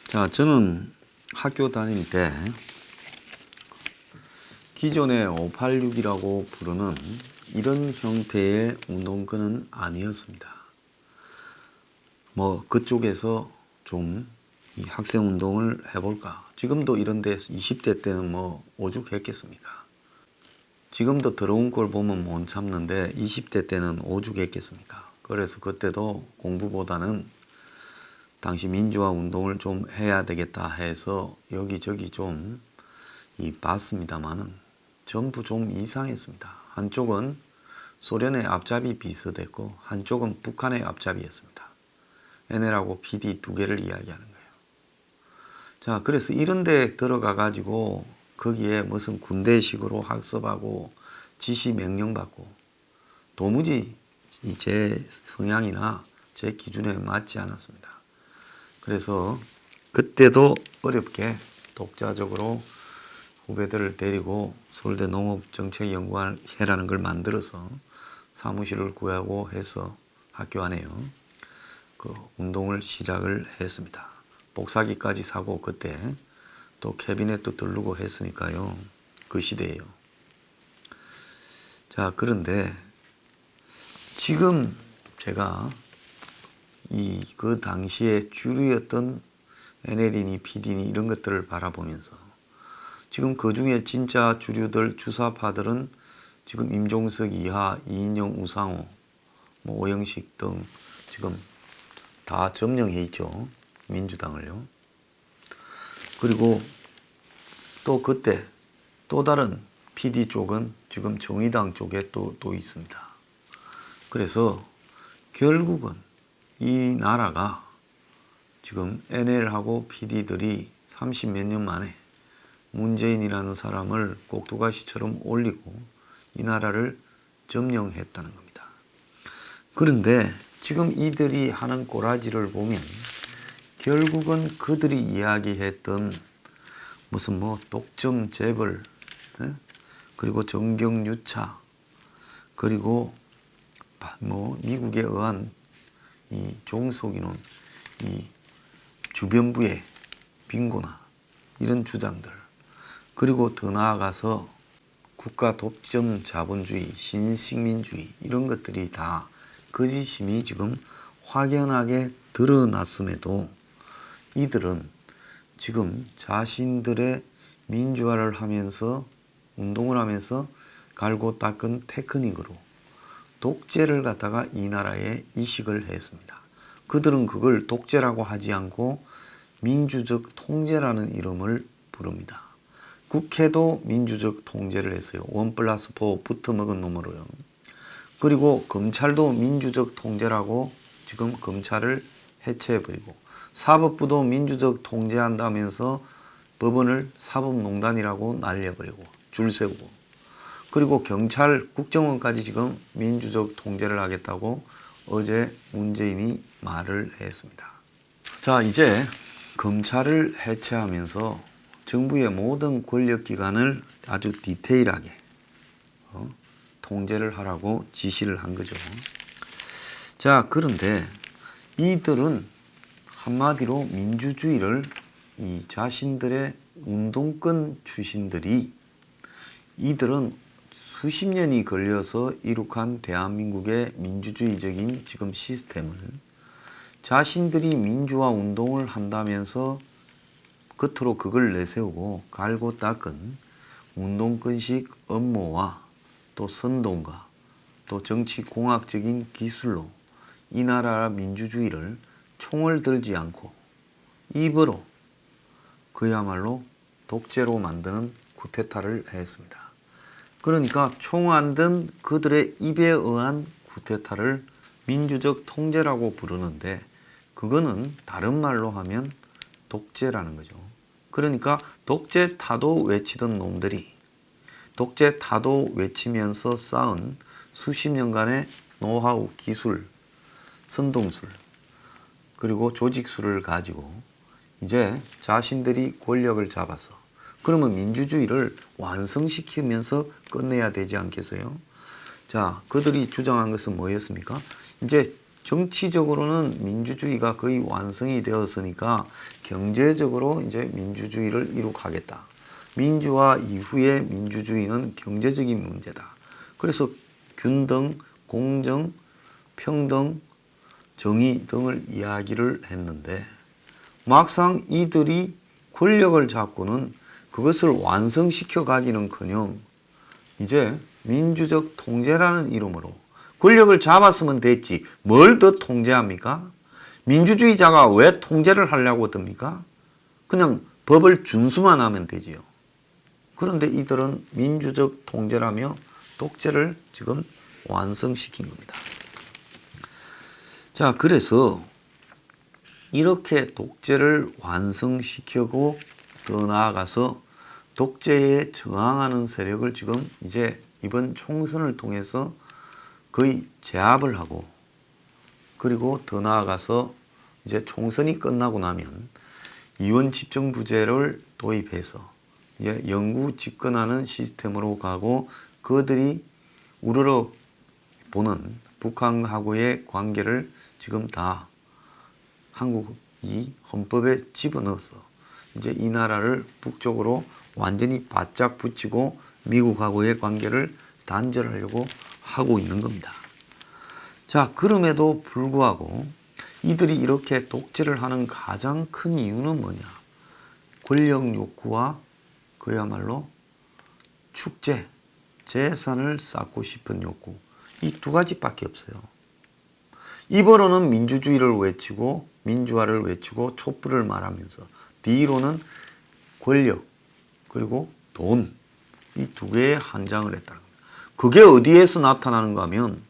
자, 저는 학교 다닐 때 기존의 586이라고 부르는 이런 형태의 운동권은 아니었습니다. 그쪽에서 좀 이 학생 운동을 해볼까. 지금도 이런 데 20대 때는 오죽했겠습니까? 지금도 더러운 꼴 보면 못 참는데 20대 때는 오죽했겠습니까? 그래서 그때도 공부보다는 당시 민주화 운동을 좀 해야 되겠다 해서 여기저기 좀 봤습니다만은 전부 좀 이상했습니다. 한쪽은 소련의 앞잡이 비슷했고 한쪽은 북한의 앞잡이였습니다. NL하고 PD 두 개를 이야기하는 거예요. 자, 그래서 이런 데 들어가 가지고 거기에 무슨 군대식으로 학습하고 지시 명령 받고 도무지 제 성향이나 제 기준에 맞지 않았습니다. 그래서 그때도 어렵게 독자적으로 후배들을 데리고 서울대 농업정책연구회라는 걸 만들어서 사무실을 구하고 해서 학교 안에요. 그 운동을 시작을 했습니다. 복사기까지 사고 그때 또 캐비넷도 들르고 했으니까요. 그 시대예요. 자, 그런데 지금 제가 그 당시에 주류였던 NL이니 PD니 이런 것들을 바라보면서 지금 그 중에 진짜 주류들 주사파들은 지금 임종석 이하, 이인영, 우상호, 오영식 등 지금 다 점령해 있죠. 민주당을요. 그리고 또 그때 또 다른 PD 쪽은 지금 정의당 쪽에 또 있습니다. 그래서 결국은 이 나라가 지금 NL하고 PD들이 30몇 년 만에 문재인이라는 사람을 꼭두가시처럼 올리고 이 나라를 점령했다는 겁니다. 그런데 지금 이들이 하는 꼬라지를 보면 결국은 그들이 이야기했던 무슨 독점 재벌, 그리고 정경유착, 그리고 미국에 의한 이 종속인원, 이 주변부의 빈곤화 이런 주장들, 그리고 더 나아가서 국가 독점 자본주의, 신식민주의 이런 것들이 다 거짓임이 지금 확연하게 드러났음에도 이들은 지금 자신들의 민주화를 하면서 운동을 하면서 갈고 닦은 테크닉으로 독재를 갖다가 이 나라에 이식을 했습니다. 그들은 그걸 독재라고 하지 않고 민주적 통제라는 이름을 부릅니다. 국회도 민주적 통제를 했어요. 1+4 붙어먹은 놈으로요. 그리고 검찰도 민주적 통제라고 지금 검찰을 해체해버리고 사법부도 민주적 통제한다면서 법원을 사법농단이라고 날려버리고 줄 세우고 그리고 경찰, 국정원까지 지금 민주적 통제를 하겠다고 어제 문재인이 말을 했습니다. 자, 이제 검찰을 해체하면서 정부의 모든 권력기관을 아주 디테일하게 통제를 하라고 지시를 한 거죠. 자, 그런데 이들은 한마디로 민주주의를 이 자신들의 운동권 출신들이 이들은 수십 년이 걸려서 이룩한 대한민국의 민주주의적인 지금 시스템을 자신들이 민주화 운동을 한다면서 겉으로 그걸 내세우고 갈고 닦은 운동권식 업무와 또 선동과 또 정치공학적인 기술로 이 나라 민주주의를 총을 들지 않고 입으로 그야말로 독재로 만드는 쿠데타를 했습니다. 그러니까 총 안 든 그들의 입에 의한 쿠데타를 민주적 통제라고 부르는데 그거는 다른 말로 하면 독재라는 거죠. 그러니까 독재 타도 외치던 놈들이 독재 타도 외치면서 쌓은 수십 년간의 노하우, 기술, 선동술 그리고 조직술을 가지고 이제 자신들이 권력을 잡아서 그러면 민주주의를 완성시키면서 끝내야 되지 않겠어요? 자, 그들이 주장한 것은 뭐였습니까? 이제 정치적으로는 민주주의가 거의 완성이 되었으니까 경제적으로 이제 민주주의를 이룩하겠다. 민주화 이후의 민주주의는 경제적인 문제다. 그래서 균등, 공정, 평등, 정의 등을 이야기를 했는데 막상 이들이 권력을 잡고는 그것을 완성시켜 가기는커녕 이제 민주적 통제라는 이름으로 권력을 잡았으면 됐지 뭘 더 통제합니까? 민주주의자가 왜 통제를 하려고 듭니까? 그냥 법을 준수만 하면 되지요. 그런데 이들은 민주적 통제라며 독재를 지금 완성시킨 겁니다. 자, 그래서 이렇게 독재를 완성시키고 더 나아가서 독재에 저항하는 세력을 지금 이제 이번 총선을 통해서 거의 제압을 하고 그리고 더 나아가서 이제 총선이 끝나고 나면 이원 집정부제를 도입해서 이제 영구 집권하는 시스템으로 가고 그들이 우러러 보는 북한하고의 관계를 지금 다 한국이 헌법에 집어넣어서 이제 이 나라를 북쪽으로 완전히 바짝 붙이고 미국하고의 관계를 단절하려고 하고 있는 겁니다. 자, 그럼에도 불구하고 이들이 이렇게 독재를 하는 가장 큰 이유는 뭐냐? 권력 욕구와 그야말로 축제, 재산을 쌓고 싶은 욕구. 이 두 가지밖에 없어요. 입으로는 민주주의를 외치고 민주화를 외치고 촛불을 말하면서 뒤로는 권력 그리고 돈 이 두 개에 한장을 했다는 겁니다. 그게 어디에서 나타나는가 하면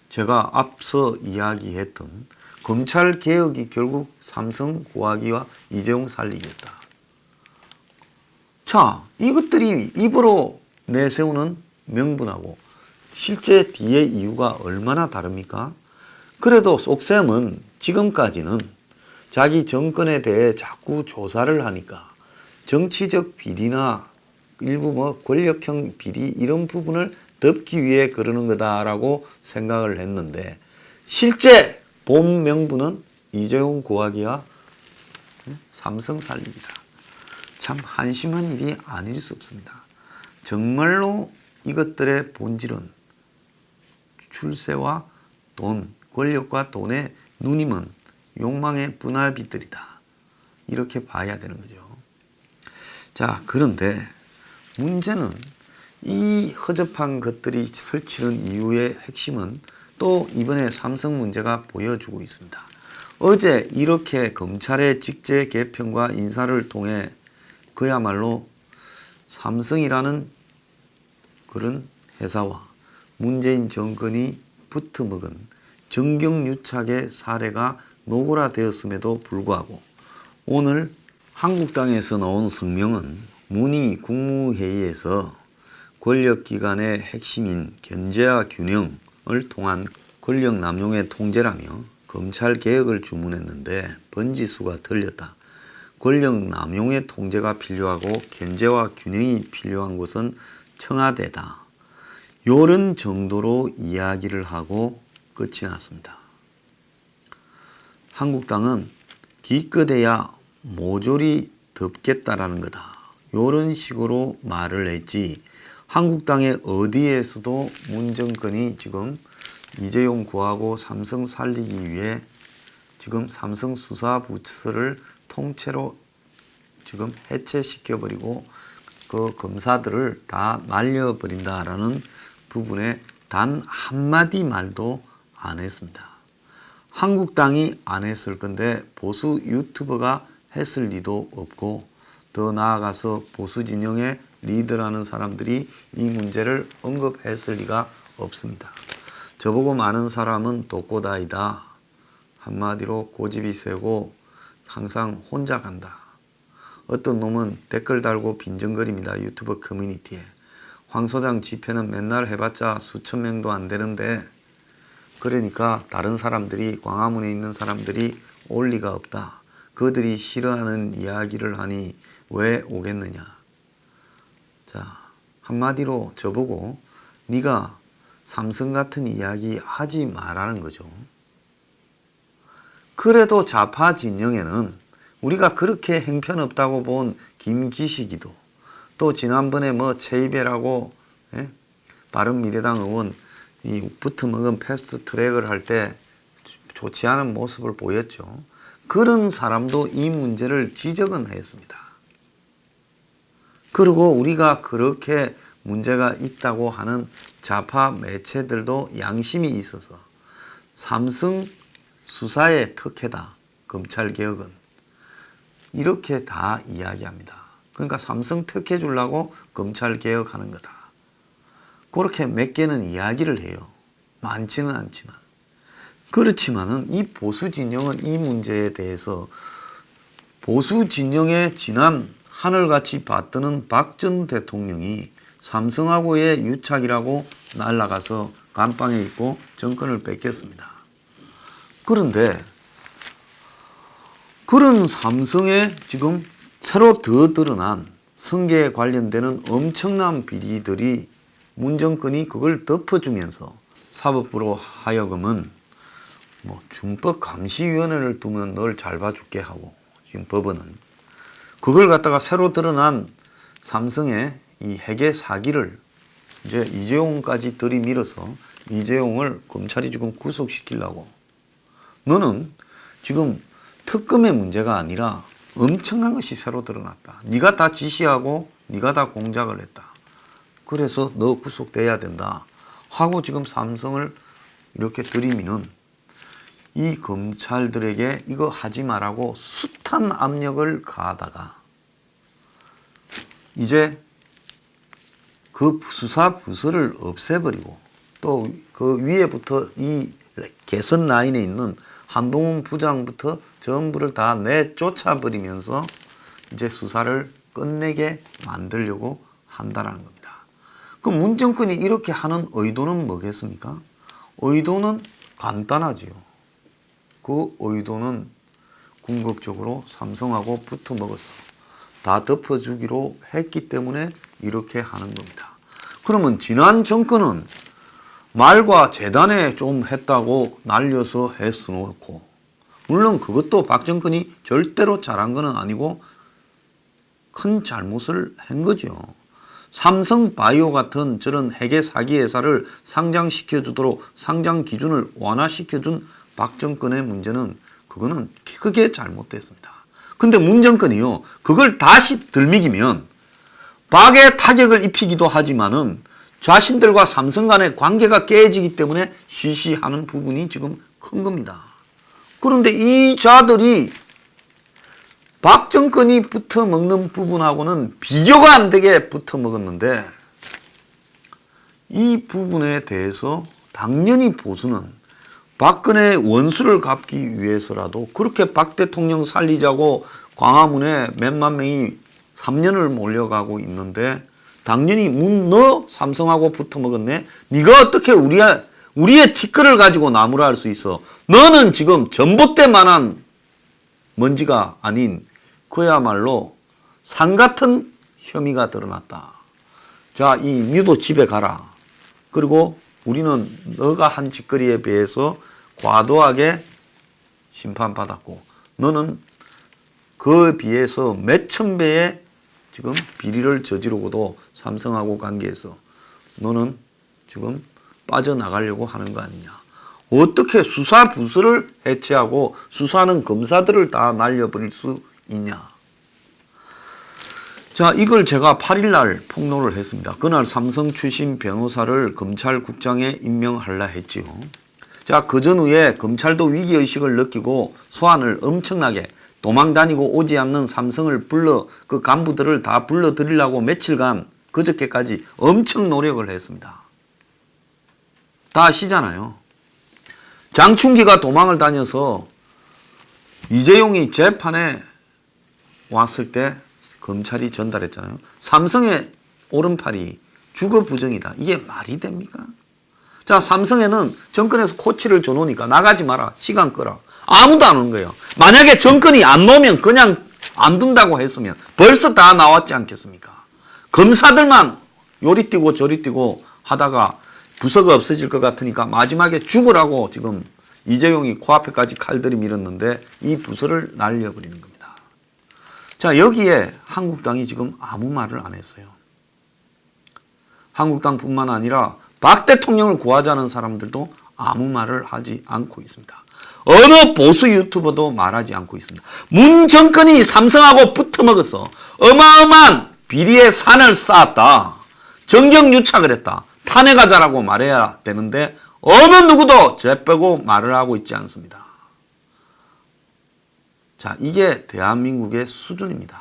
제가 앞서 이야기했던 검찰 개혁이 결국 삼성 고하기와 이재용 살리기였다. 자, 이것들이 입으로 내세우는 명분하고 실제 뒤에 이유가 얼마나 다릅니까? 그래도 속셈은 지금까지는 자기 정권에 대해 자꾸 조사를 하니까 정치적 비리나 일부 권력형 비리 이런 부분을 덮기 위해 그러는 거다라고 생각을 했는데 실제 본 명분은 이재용 고하기와 삼성 살리기다. 참 한심한 일이 아닐 수 없습니다. 정말로 이것들의 본질은 출세와 돈, 권력과 돈의 누님은 욕망의 분할빚들이다. 이렇게 봐야 되는 거죠. 자, 그런데 문제는 이 허접한 것들이 설치는 이유의 핵심은 또 이번에 삼성 문제가 보여주고 있습니다. 어제 이렇게 검찰의 직제 개편과 인사를 통해 그야말로 삼성이라는 그런 회사와 문재인 정권이 붙어먹은 정경유착의 사례가 노골화되었음에도 불구하고 오늘 한국당에서 나온 성명은 문희 국무회의에서 권력기관의 핵심인 견제와 균형을 통한 권력 남용의 통제라며 검찰 개혁을 주문했는데 번지수가 틀렸다. 권력 남용의 통제가 필요하고 견제와 균형이 필요한 곳은 청와대다. 이런 정도로 이야기를 하고 끝이 났습니다. 한국당은 기껏해야 모조리 덮겠다라는 거다. 이런 식으로 말을 했지 한국당의 어디에서도 문정권이 지금 이재용 고하고 삼성 살리기 위해 지금 삼성 수사부처를 통째로 지금 해체시켜버리고 그 검사들을 다 날려버린다라는 부분에 단 한마디 말도 안 했습니다. 한국당이 안 했을 건데 보수 유튜버가 했을 리도 없고 더 나아가서 보수 진영의 리더라는 사람들이 이 문제를 언급했을 리가 없습니다. 저보고 많은 사람은 독고다이다. 한마디로 고집이 세고 항상 혼자 간다. 어떤 놈은 댓글 달고 빈정거립니다. 유튜브 커뮤니티에. 황 소장 집회는 맨날 해봤자 수천 명도 안 되는데 그러니까 다른 사람들이 광화문에 있는 사람들이 올 리가 없다. 그들이 싫어하는 이야기를 하니 왜 오겠느냐. 자, 한마디로 저보고 네가 삼성 같은 이야기 하지 말라는 거죠. 그래도 좌파 진영에는 우리가 그렇게 행편없다고 본 김기식이도 또 지난번에 뭐 최이배라고 예? 바른미래당 의원 이 붙어먹은 패스트 트랙을 할 때 좋지 않은 모습을 보였죠. 그런 사람도 이 문제를 지적은 했습니다. 그리고 우리가 그렇게 문제가 있다고 하는 좌파 매체들도 양심이 있어서 삼성 수사의 특혜다. 검찰개혁은. 이렇게 다 이야기합니다. 그러니까 삼성 특혜 주려고 검찰개혁하는 거다. 그렇게 몇 개는 이야기를 해요. 많지는 않지만. 그렇지만은 이 보수 진영은 이 문제에 대해서 보수 진영의 지난 하늘같이 받드는 박 전 대통령이 삼성하고의 유착이라고 날아가서 감방에 있고 정권을 뺏겼습니다. 그런데 그런 삼성에 지금 새로 더 드러난 성계에 관련되는 엄청난 비리들이 문정권이 그걸 덮어주면서 사법부로 하여금은 뭐 준법감시위원회를 두면 널 잘 봐줄게 하고 지금 법원은 그걸 갖다가 새로 드러난 삼성의 이 회계 사기를 이제 이재용까지 들이밀어서 이재용을 검찰이 지금 구속시키려고. 너는 지금 특검의 문제가 아니라 엄청난 것이 새로 드러났다. 네가 다 지시하고 네가 다 공작을 했다. 그래서 너 구속돼야 된다 하고 지금 삼성을 이렇게 들이미는 이 검찰들에게 이거 하지 말라고 숱한 압력을 가하다가 이제 그 수사 부서를 없애버리고 또 그 위에부터 이 개선 라인에 있는 한동훈 부장부터 전부를 다 내쫓아버리면서 이제 수사를 끝내게 만들려고 한다는 겁니다. 그 문정권이 이렇게 하는 의도는 뭐겠습니까? 의도는 간단하지요. 그 의도는 궁극적으로 삼성하고 붙어먹어서 다 덮어주기로 했기 때문에 이렇게 하는 겁니다. 그러면 지난 정권은 말과 재단에 좀 했다고 날려서 했어놓고 물론 그것도 박 정권이 절대로 잘한 건 아니고 큰 잘못을 한 거죠. 삼성바이오 같은 저런 회계 사기 회사를 상장시켜주도록 상장 기준을 완화시켜준 박 정권의 문제는 그거는 크게 잘못됐습니다. 근데 문 정권이요. 그걸 다시 들미기면 박에 타격을 입히기도 하지만은 자신들과 삼성 간의 관계가 깨지기 때문에 시시하는 부분이 지금 큰 겁니다. 그런데 이 자들이 박 정권이 붙어먹는 부분하고는 비교가 안 되게 붙어먹었는데 이 부분에 대해서 당연히 보수는 박근혜의 원수를 갚기 위해서라도 그렇게 박 대통령 살리자고 광화문에 몇만 명이 3년을 몰려가고 있는데 당연히 너 삼성하고 붙어먹었네. 네가 어떻게 우리의 티끌을 가지고 나무라 할 수 있어. 너는 지금 전봇대만한 먼지가 아닌 그야말로 산 같은 혐의가 드러났다. 자, 니도 집에 가라. 그리고 우리는 너가 한 짓거리에 비해서 과도하게 심판받았고 너는 그에 비해서 몇천 배의 지금 비리를 저지르고도 삼성하고 관계해서 너는 지금 빠져나가려고 하는 거 아니냐. 어떻게 수사 부서를 해체하고 수사하는 검사들을 다 날려버릴 수 있냐. 자, 이걸 제가 8일날 폭로를 했습니다. 그날 삼성 출신 변호사를 검찰국장에 임명하려 했지요. 자, 그 전후에 검찰도 위기의식을 느끼고 소환을 엄청나게 도망다니고 오지 않는 삼성을 그 간부들을 다 불러들이려고 며칠간 그저께까지 엄청 노력을 했습니다. 다 아시잖아요. 장충기가 도망을 다녀서 이재용이 재판에 왔을 때 검찰이 전달했잖아요. 삼성의 오른팔이 주거 부정이다. 이게 말이 됩니까? 자, 삼성에는 정권에서 코치를 줘놓으니까 나가지 마라. 시간 끌어. 아무도 안 오는 거예요. 만약에 정권이 안 놓으면 그냥 안 둔다고 했으면 벌써 다 나왔지 않겠습니까? 검사들만 요리 뛰고 저리 뛰고 하다가 부서가 없어질 것 같으니까 마지막에 죽으라고 지금 이재용이 코앞에까지 칼들이 밀었는데 이 부서를 날려버리는 겁니다. 자, 여기에 한국당이 지금 아무 말을 안 했어요. 한국당뿐만 아니라 박 대통령을 구하자는 사람들도 아무 말을 하지 않고 있습니다. 어느 보수 유튜버도 말하지 않고 있습니다. 문 정권이 삼성하고 붙어먹어서 어마어마한 비리의 산을 쌓았다. 정경유착을 했다. 탄핵하자라고 말해야 되는데 어느 누구도 쟤 빼고 말을 하고 있지 않습니다. 자, 이게 대한민국의 수준입니다.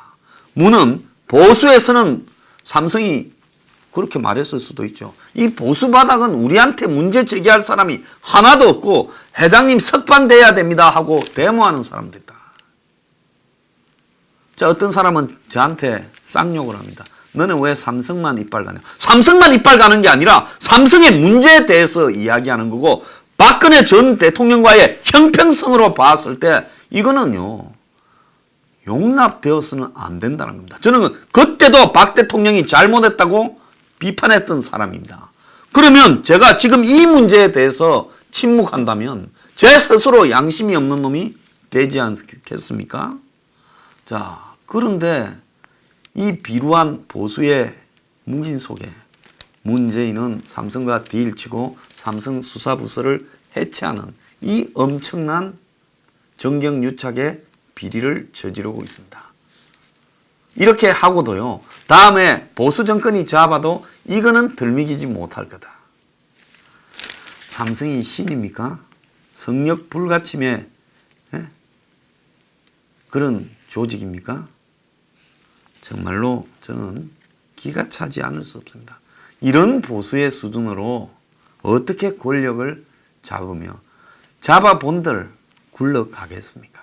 문은 보수에서는 삼성이 그렇게 말했을 수도 있죠. 이 보수 바닥은 우리한테 문제 제기할 사람이 하나도 없고 회장님 석방돼야 됩니다 하고 데모하는 사람들이다. 자, 어떤 사람은 저한테 쌍욕을 합니다. 너는 왜 삼성만 이빨 가냐? 삼성만 이빨 가는 게 아니라 삼성의 문제에 대해서 이야기하는 거고 박근혜 전 대통령과의 형평성으로 봤을 때 이거는요. 용납되어서는 안 된다는 겁니다. 저는 그때도 박 대통령이 잘못했다고 비판했던 사람입니다. 그러면 제가 지금 이 문제에 대해서 침묵한다면 제 스스로 양심이 없는 놈이 되지 않겠습니까? 자, 그런데 이 비루한 보수의 묵인 속에 문재인은 삼성과 딜치고 삼성 수사부서를 해체하는 이 엄청난 정경유착의 비리를 저지르고 있습니다. 이렇게 하고도요. 다음에 보수 정권이 잡아도 이거는 덜미기지 못할 거다. 삼성이 신입니까? 성역 불가침의 그런 조직입니까? 정말로 저는 기가 차지 않을 수 없습니다. 이런 보수의 수준으로 어떻게 권력을 잡으며 잡아본들 굴러가겠습니까?